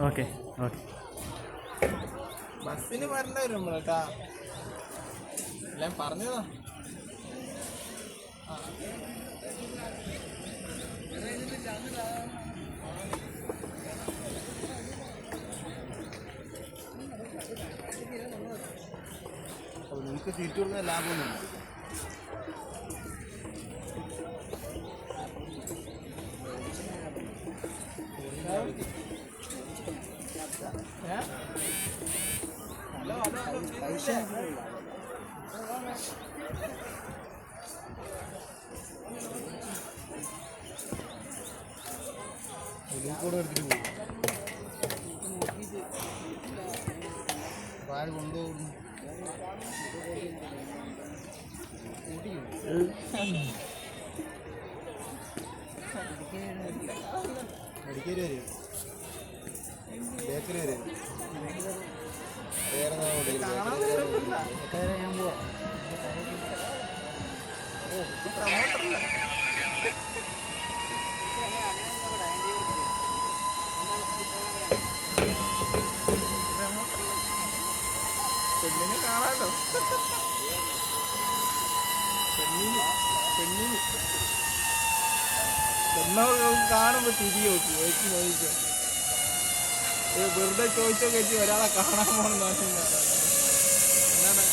Okay okay. ബസ്സിന് വരേണ്ടി വരും നമ്മളേട്ടാ, എല്ലാം പറഞ്ഞതാ. നിങ്ങൾക്ക് സീറ്റ് കൊടുക്കുന്ന ലാഭമൊന്നുമില്ല. കൂടെ എടുത്തിട്ട് പോകും. ആര് കൊണ്ടുപോകുന്നു? മെഡിക്കൽ വരും, ബേക്കറി വരും. വേറെ ഞാൻ പോവാം. പെണ്ണിനെ കാണാലോ. പെണ്ണോ കാണുമ്പോ തിരി നോക്കി ചോദിച്ചോ, വെറുതെ ചോദിച്ചോ കയറ്റി ഒരാളെ കാണാൻ പോണെന്ന് എന്താണ്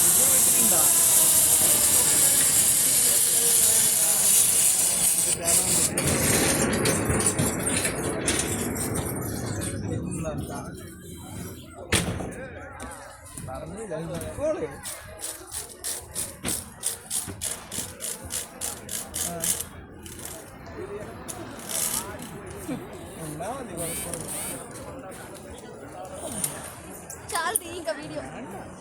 ഇത് വീട്ടിലുണ്ടാ? പറഞ്ഞില്ല ഉണ്ടാ മതി, കുഴപ്പമില്ല. चल ठीक है वीडियो।